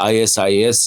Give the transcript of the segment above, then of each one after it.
ISIS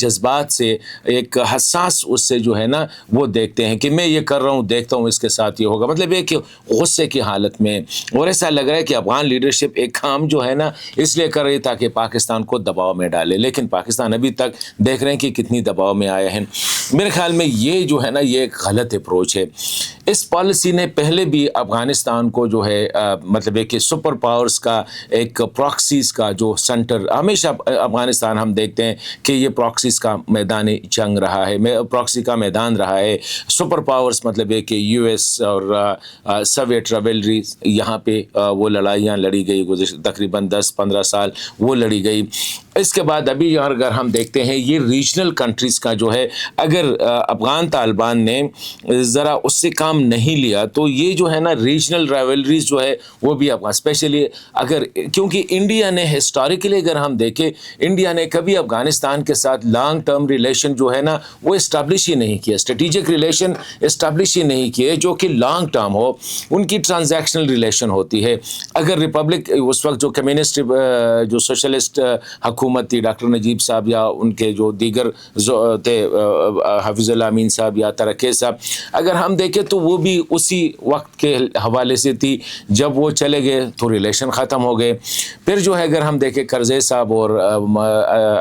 جذبات سے ایک حساس اس سے جو ہے نا وہ دیکھتے ہیں کہ میں یہ کر رہا ہوں، دیکھتا ہوں اس کے ساتھ یہ ہوگا، مطلب یہ کہ غصے کی حالت میں. اور ایسا لگ رہا ہے کہ افغان لیڈرشپ ایک کام جو ہے نا اس لیے کر رہی تاکہ پاکستان کو دباؤ میں ڈالے، لیکن پاکستان ابھی تک دیکھ رہے ہیں کہ کتنی دباؤ میں آیا ہے. میرے خیال میں یہ جو ہے نا یہ ایک غلط اپروچ ہے. اس پالیسی نے پہلے بھی افغانستان کو جو ہے مطلب ہے کہ سپر پاورز کا ایک پراکسیز کا جو سینٹر، ہمیشہ افغانستان ہم دیکھتے ہیں کہ یہ پراکسیز کا میدان جنگ رہا ہے، پراکسی کا میدان رہا ہے. سپر پاورز مطلب ہے کہ یو ایس اور سوویٹ ریبلری، یہاں پہ وہ لڑائیاں لڑی گئی گزشتہ تقریباً 10-15 سال وہ لڑی گئی. اس کے بعد ابھی اگر ہم دیکھتے ہیں یہ ریجنل کنٹریز کا جو ہے، اگر افغان طالبان نے ذرا اس سے کام نہیں لیا تو یہ جو ہے نا ریجنل رائیولریز جو ہے وہ بھی افغان، اسپیشلی اگر کیونکہ انڈیا نے ہسٹوریکلی اگر ہم دیکھیں انڈیا نے کبھی افغانستان کے ساتھ لانگ ٹرم ریلیشن جو ہے نا وہ اسٹیبلش ہی نہیں کیا، اسٹریٹجک ریلیشن اسٹیبلش ہی نہیں کیے جو کہ لانگ ٹرم ہو. ان کی ٹرانزیکشنل ریلیشن ہوتی ہے. اگر ریپبلک اس وقت جو کمیونسٹ جو سوشلسٹ حکومت تھی، ڈاکٹر نجیب صاحب یا ان کے جو دیگر تھے حافظ اللہ امین صاحب یا ترکی صاحب، اگر ہم دیکھیں تو وہ بھی اسی وقت کے حوالے سے تھی. جب وہ چلے گئے تو ریلیشن ختم ہو گئے. پھر جو ہے اگر ہم دیکھیں کرزئی صاحب اور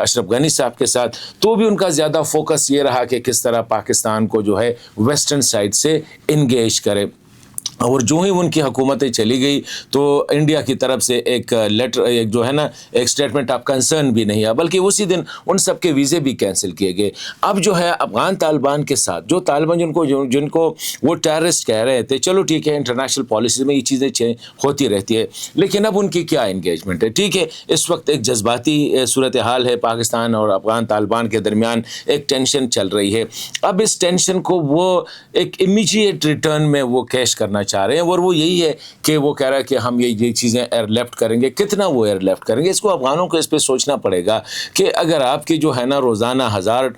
اشرف غنی صاحب کے ساتھ تو بھی ان کا زیادہ فوکس یہ رہا کہ کس طرح پاکستان کو جو ہے ویسٹرن سائڈ سے انگیج کرے. اور جو ہی ان کی حکومتیں چلی گئی تو انڈیا کی طرف سے ایک لیٹر، ایک جو ہے نا ایک اسٹیٹمنٹ آف کنسرن بھی نہیں ہے، بلکہ اسی دن ان سب کے ویزے بھی کینسل کیے گئے. اب جو ہے افغان طالبان کے ساتھ جو طالبان جن کو وہ ٹیررسٹ کہہ رہے تھے، چلو ٹھیک ہے انٹرنیشنل پالیسی میں یہ چیزیں ہوتی رہتی ہے، لیکن اب ان کی کیا انگیجمنٹ ہے؟ ٹھیک ہے اس وقت ایک جذباتی صورتحال ہے پاکستان اور افغان طالبان کے درمیان، ایک ٹینشن چل رہی ہے. اب اس ٹینشن کو وہ ایک امیجیٹ ریٹرن میں وہ کیش کرنا چاہ رہے ہیں، اور وہ یہی ہے کہ وہ کہہ رہا ہے کہ ہم یہ چیزیں ایئر لیفٹ کریں گے. کتنا وہ ایئر لیفٹ کریں گے؟ اس کو افغانوں کو اس پہ سوچنا پڑے گا کہ اگر آپ کی جو ہے نا روزانہ 1000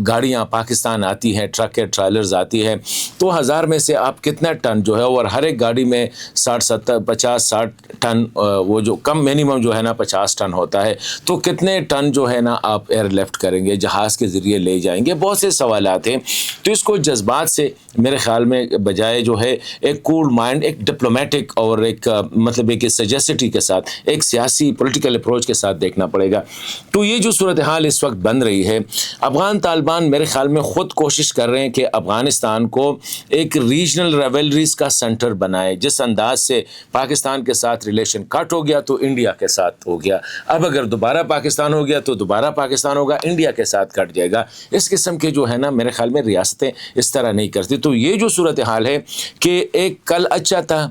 گاڑیاں پاکستان آتی ہیں، ٹرک ہے ٹرائلرز آتی ہے، تو 1000 میں سے آپ کتنا ٹن جو ہے، اور ہر ایک گاڑی میں 50-60 ٹن وہ جو کم منیمم جو ہے نا 50 ٹن ہوتا ہے، تو کتنے ٹن جو ہے نا آپ ایئر لیفٹ کریں گے، جہاز کے ذریعے لے جائیں گے؟ بہت سے سوالات ہیں. تو اس کو جذبات سے میرے خیال میں بجائے جو ہے ایک کول مائنڈ، ایک ڈپلومیٹک اور ایک مطلب ایک سجیسٹی کے ساتھ، ایک سیاسی پولیٹیکل اپروچ کے ساتھ دیکھنا پڑے گا. تو یہ جو صورتحال اس وقت بن رہی ہے، افغان طالبان میرے خیال میں خود کوشش کر رہے ہیں کہ افغانستان کو ایک ریجنل ریولریز کا سینٹر بنائے. جس انداز سے پاکستان کے ساتھ ریلیشن کٹ ہو گیا تو انڈیا کے ساتھ ہو گیا، اب اگر دوبارہ پاکستان ہو گیا تو دوبارہ پاکستان ہوگا، انڈیا کے ساتھ کٹ جائے گا. اس قسم کے جو ہے نا میرے خیال میں ریاستیں اس طرح نہیں کرتی. تو یہ جو صورتحال ہے کہ ایک کل اچھا تھا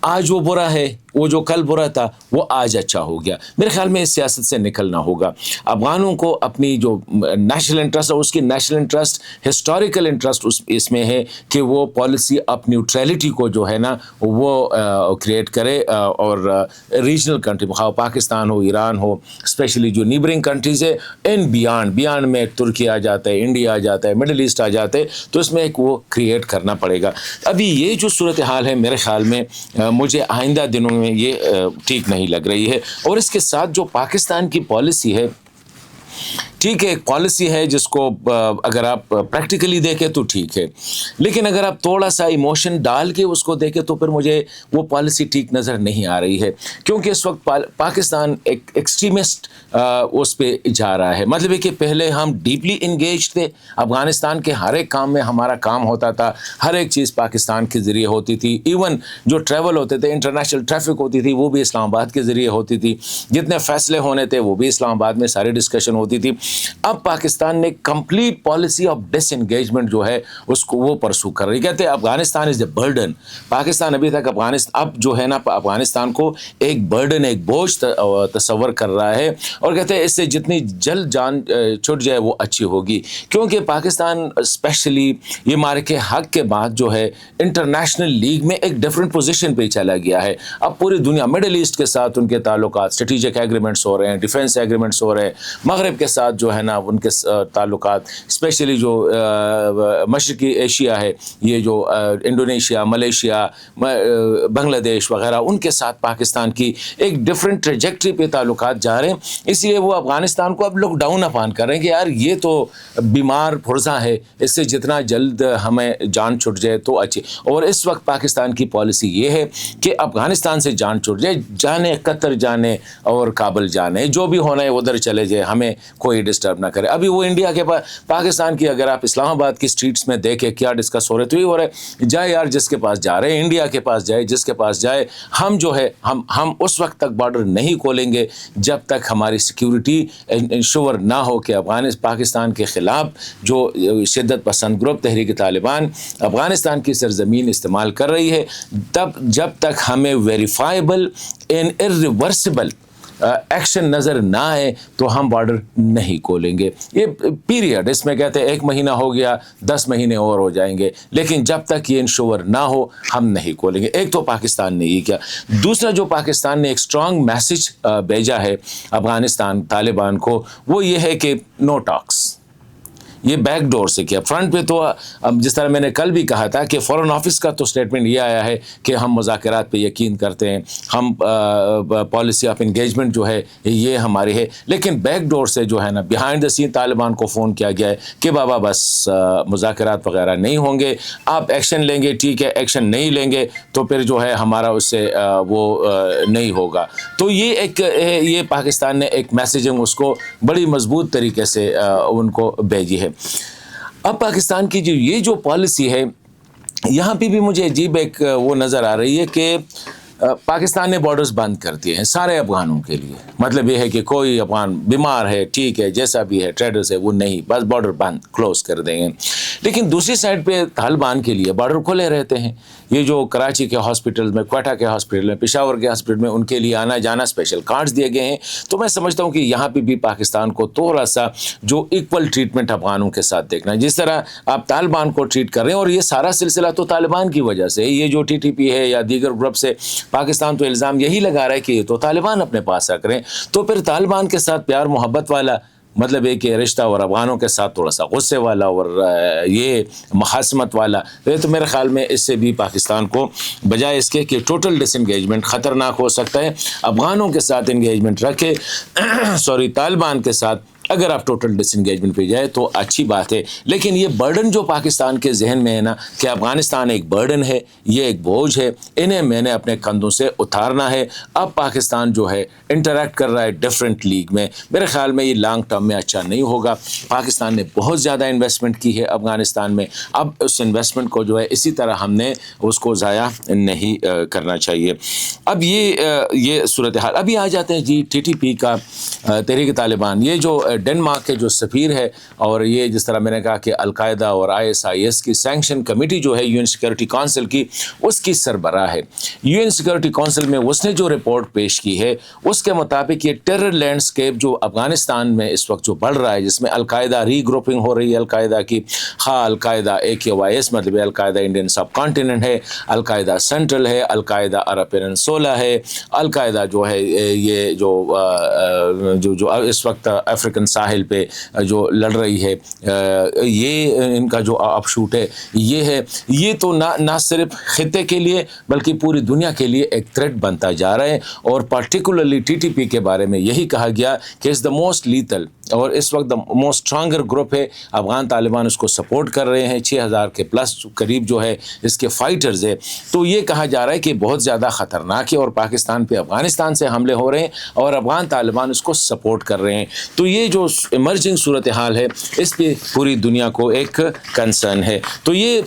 آج وہ برا ہے، وہ جو کل برا تھا وہ آج اچھا ہو گیا. میرے خیال میں اس سیاست سے نکلنا ہوگا. افغانوں کو اپنی جو نیشنل انٹرسٹ ہے، اس کی نیشنل انٹرسٹ، ہسٹوریکل انٹرسٹ اس میں ہے کہ وہ پالیسی آف نیوٹریلٹی کو جو ہے نا وہ کریٹ کرے، اور ریجنل کنٹری خواہ پاکستان ہو، ایران ہو، اسپیشلی جو نیبرنگ کنٹریز ہے، ان بیانڈ میں ترکی آ جاتا ہے، انڈیا آ جاتا ہے، مڈل ایسٹ آ جاتے ہے، تو اس میں ایک وہ کریٹ کرنا پڑے گا. ابھی یہ جو صورتحال ہے میرے خیال میں مجھے آئندہ دنوں میں یہ ٹھیک نہیں لگ رہی ہے. اور اس کے ساتھ جو پاکستان کی پالیسی ہے، ٹھیک ہے ایک پالیسی ہے جس کو اگر آپ پریکٹیکلی دیکھیں تو ٹھیک ہے، لیکن اگر آپ تھوڑا سا ایموشن ڈال کے اس کو دیکھیں تو پھر مجھے وہ پالیسی ٹھیک نظر نہیں آ رہی ہے. کیونکہ اس وقت پاکستان ایک ایکسٹریمسٹ اس پہ جا رہا ہے. مطلب ہے کہ پہلے ہم ڈیپلی انگیج تھے افغانستان کے ہر ایک کام میں، ہمارا کام ہوتا تھا، ہر ایک چیز پاکستان کے ذریعے ہوتی تھی. ایون جو ٹریول ہوتے تھے، انٹرنیشنل ٹریفک ہوتی تھی، وہ بھی اسلام آباد کے ذریعے ہوتی تھی. جتنے فیصلے ہونے تھے وہ بھی اسلام آباد میں ساری ڈسکشن ہوتی تھی. اب پاکستان نے complete policy of disengagement جو ہے اس کو وہ پرسو کر رہی. کہتے ہیں افغانستان از اے برڈن. پاکستان ابھی تک اب جو ہے نا افغانستان کو ایک برڈن، ایک بوجھ تصور کر رہا ہے، اور کہتے ہیں اس سے جتنی جلد جان چھٹ جائے وہ اچھی ہوگی. کیونکہ پاکستان اسپیشلی یہ معرکہ حق کے بعد جو ہے انٹرنیشنل لیگ میں ایک ڈفرینٹ پوزیشن پہ چلا گیا ہے. اب پوری دنیا مڈل ایسٹ کے ساتھ ان کے تعلقات، اسٹریٹجک ایگریمنٹس ہو رہے ہیں، ڈیفینس ایگریمنٹس ہو رہے ہیں، مغرب کے ساتھ جو ہے نا ان کے تعلقات اسپیشلی جو مشرقی ایشیا ہے، یہ جو انڈونیشیا، ملیشیا، بنگلہ دیش وغیرہ، ان کے ساتھ پاکستان کی ایک ڈفرینٹ ٹریجیکٹری پہ تعلقات جا رہے ہیں. اس لیے وہ افغانستان کو اب لوگ ڈاؤن اپان کر رہے ہیں کہ یار یہ تو بیمار پرزہ ہے، اس سے جتنا جلد ہمیں جان چھٹ جائے تو اچھی. اور اس وقت پاکستان کی پالیسی یہ ہے کہ افغانستان سے جان چھٹ جائے، جانے قطر جانے اور کابل جانے، جو بھی ہونا ہے ادھر چلے جائے، ہمیں کوئی ڈسٹرب نہ کرے. ابھی وہ انڈیا کے پاس، پاکستان کی اگر آپ اسلام آباد کی اسٹریٹس میں دیکھیں کیا ڈسکس ہو رہے، تو یہ ہو رہا ہے جائے یار جس کے پاس جا رہے ہیں، انڈیا کے پاس جائے، جس کے پاس جائے. ہم جو ہے ہم اس وقت تک بارڈر نہیں کھولیں گے جب تک ہماری سیکیورٹی انشور نہ ہو کہ پاکستان کے خلاف جو شدت پسند گروپ تحریک طالبان افغانستان کی سرزمین استعمال کر رہی ہے، جب تک ہمیں ویریفائبل اینڈ ارریورسبل ایکشن نظر نہ آئے تو ہم بارڈر نہیں کھولیں گے. یہ پیریڈ، اس میں کہتے ہیں 1 مہینہ ہو گیا، 10 مہینے اور ہو جائیں گے، لیکن جب تک یہ انشور نہ ہو ہم نہیں کھولیں گے. ایک تو پاکستان نے یہ کیا. دوسرا جو پاکستان نے ایک اسٹرانگ میسج بھیجا ہے افغانستان طالبان کو، وہ یہ ہے کہ نو ٹاکس. یہ بیک ڈور سے کیا. فرنٹ پہ تو جس طرح میں نے کل بھی کہا تھا کہ فورن آفس کا تو اسٹیٹمنٹ یہ آیا ہے کہ ہم مذاکرات پہ یقین کرتے ہیں، ہم پالیسی آف انگیجمنٹ جو ہے یہ ہماری ہے، لیکن بیک ڈور سے جو ہے نا بیہائنڈ دا سین طالبان کو فون کیا گیا ہے کہ بابا بس مذاکرات وغیرہ نہیں ہوں گے، آپ ایکشن لیں گے ٹھیک ہے، ایکشن نہیں لیں گے تو پھر جو ہے ہمارا اس سے وہ نہیں ہوگا. تو یہ پاکستان نے ایک میسیجنگ اس کو بڑی مضبوط طریقے سے ان کو بھیجی ہے. اب پاکستان کی یہ جو پالیسی ہے، یہاں پہ بھی مجھے عجیب ایک وہ نظر آ رہی ہے کہ پاکستان نے بارڈرز بند کر دیے ہیں سارے افغانوں کے لیے. مطلب یہ ہے کہ کوئی افغان بیمار ہے ٹھیک ہے، جیسا بھی ہے ٹریڈرز ہے وہ نہیں، بس بارڈر بند کلوز کر دیں گے. لیکن دوسری سائڈ پہ طالبان کے لیے بارڈر کھلے رہتے ہیں. یہ جو کراچی کے ہاسپٹل میں، کوئٹہ کے ہاسپٹل میں، پشاور کے ہاسپٹل میں ان کے لیے آنا جانا اسپیشل کارڈز دیے گئے ہیں. تو میں سمجھتا ہوں کہ یہاں پہ بھی پاکستان کو تھوڑا سا جو ایکول ٹریٹمنٹ افغانوں کے ساتھ دیکھنا ہے. جس طرح آپ طالبان کو ٹریٹ کر رہے ہیں، اور یہ سارا سلسلہ تو طالبان کی وجہ سے، یہ جو ٹی ٹی پی ہے یا دیگر گروپ سے پاکستان تو الزام یہی لگا رہا ہے کہ یہ تو طالبان اپنے پاس رکھ رہے ہیں. تو پھر طالبان کے ساتھ پیار محبت والا مطلب ایک رشتہ، اور افغانوں کے ساتھ تھوڑا سا غصے والا اور یہ مخاصمت والا، تو میرے خیال میں اس سے بھی پاکستان کو بجائے اس کے کہ ٹوٹل ڈس انگیجمنٹ خطرناک ہو سکتا ہے، افغانوں کے ساتھ انگیجمنٹ رکھے طالبان کے ساتھ اگر آپ ٹوٹل ڈس انگیجمنٹ پہ جائے تو اچھی بات ہے. لیکن یہ برڈن جو پاکستان کے ذہن میں ہے نا کہ افغانستان ایک برڈن ہے، یہ ایک بوجھ ہے، انہیں میں نے اپنے کندھوں سے اتارنا ہے. اب پاکستان جو ہے انٹریکٹ کر رہا ہے ڈفرینٹ لیگ میں، میرے خیال میں یہ لانگ ٹرم میں اچھا نہیں ہوگا. پاکستان نے بہت زیادہ انویسٹمنٹ کی ہے افغانستان میں، اب اس انویسٹمنٹ کو جو ہے اسی طرح ہم نے اس کو ضائع نہیں کرنا چاہیے. اب یہ صورتحال. ابھی آ جاتے ہیں جی ٹی ٹی پی کا، تحریک طالبان. یہ جو ڈنمارک کے جو سفیر ہے، اور یہ جس طرح میں نے کہا کہ القاعدہ اور ISIS کی سینکشن کمیٹی جو ہے UN سیکورٹی کونسل کی، اس کی سربراہ ہے. UN سیکورٹی کونسل میں اس نے جو رپورٹ پیش کی ہے اس کے مطابق یہ ٹیرر لینڈسکیپ جو افغانستان میں اس وقت جو بڑھ رہا ہے، جس میں القاعدہ ری گروپنگ ہو رہی ہے القاعدہ کی، القاعدہ AKYS مطلب القاعدہ انڈین سب کانٹیننٹ ہے، القاعدہ سینٹرل ہے، القاعدہ عرب پیننسولا ہے، القاعدہ جو ہے یہ جو اس وقت افریقن ساحل پہ جو لڑ رہی ہے، یہ ان کا جو اپ شوٹ ہے یہ ہے. یہ تو نہ صرف خطے کے لیے بلکہ پوری دنیا کے لیے ایک تھریٹ بنتا جا رہا ہے. اور پرٹیکولرلی ٹی ٹی پی کے بارے میں یہی کہا گیا کہ از دا موسٹ لیتل، اور اس وقت دا موسٹ اسٹرانگر گروپ ہے. افغان طالبان اس کو سپورٹ کر رہے ہیں، 6000 کے پلس قریب جو ہے اس کے فائٹرز ہے. تو یہ کہا جا رہا ہے کہ بہت زیادہ خطرناک ہے، اور پاکستان پہ افغانستان سے حملے ہو رہے ہیں اور افغان طالبان اس کو سپورٹ کر رہے ہیں. تو یہ جو ایمرجنگ صورتحال ہے اس پہ پوری دنیا کو ایک کنسرن ہے. تو یہ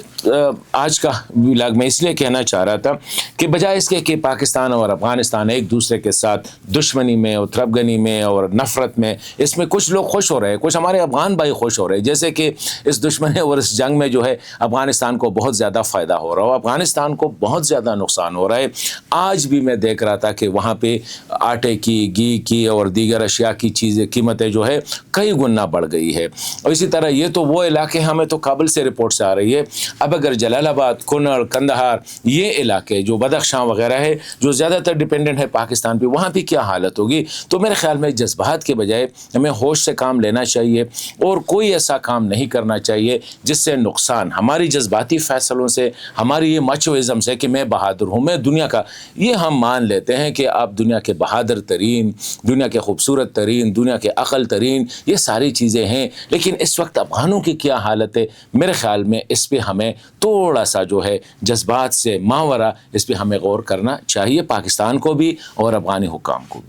آج کا ولاگ میں اس لیے کہنا چاہ رہا تھا کہ بجائے اس کے کہ پاکستان اور افغانستان ایک دوسرے کے ساتھ دشمنی میں اور تربگنی میں اور نفرت میں، اس میں کچھ لوگ خوش ہو رہے ہیں، کچھ ہمارے افغان بھائی خوش ہو رہے ہیں، جیسے کہ اس دشمنی اور اس جنگ میں جو ہے افغانستان کو بہت زیادہ فائدہ ہو رہا ہو، افغانستان کو بہت زیادہ نقصان ہو رہا ہے. آج بھی میں دیکھ رہا تھا کہ وہاں پہ آٹے کی، گھی کی اور دیگر اشیاء کی چیزیں قیمتیں جو ہے کئی گنا بڑھ گئی ہے. اور اسی طرح یہ تو وہ علاقے ہمیں تو کابل سے رپورٹ سے آ رہی ہے. اب اگر جلال آباد، کنڑ، کندہار یہ علاقے جو بدخشاں وغیرہ ہے جو زیادہ تر ڈیپینڈنٹ ہے پاکستان پہ، وہاں پہ کیا حالت ہوگی. تو میرے خیال میں جذبات کے بجائے ہمیں ہوش ہوش سے کام لینا چاہیے اور کوئی ایسا کام نہیں کرنا چاہیے جس سے نقصان ہماری جذباتی فیصلوں سے، ہماری یہ ماچوازم سے کہ میں بہادر ہوں، میں دنیا کا، یہ ہم مان لیتے ہیں کہ آپ دنیا کے بہادر ترین، دنیا کے خوبصورت ترین، دنیا کے عقل ترین، یہ ساری چیزیں ہیں، لیکن اس وقت افغانوں کی کیا حالت ہے؟ میرے خیال میں اس پہ ہمیں تھوڑا سا جو ہے جذبات سے ماورا اس پہ ہمیں غور کرنا چاہیے، پاکستان کو بھی اور افغانی حکام کو بھی۔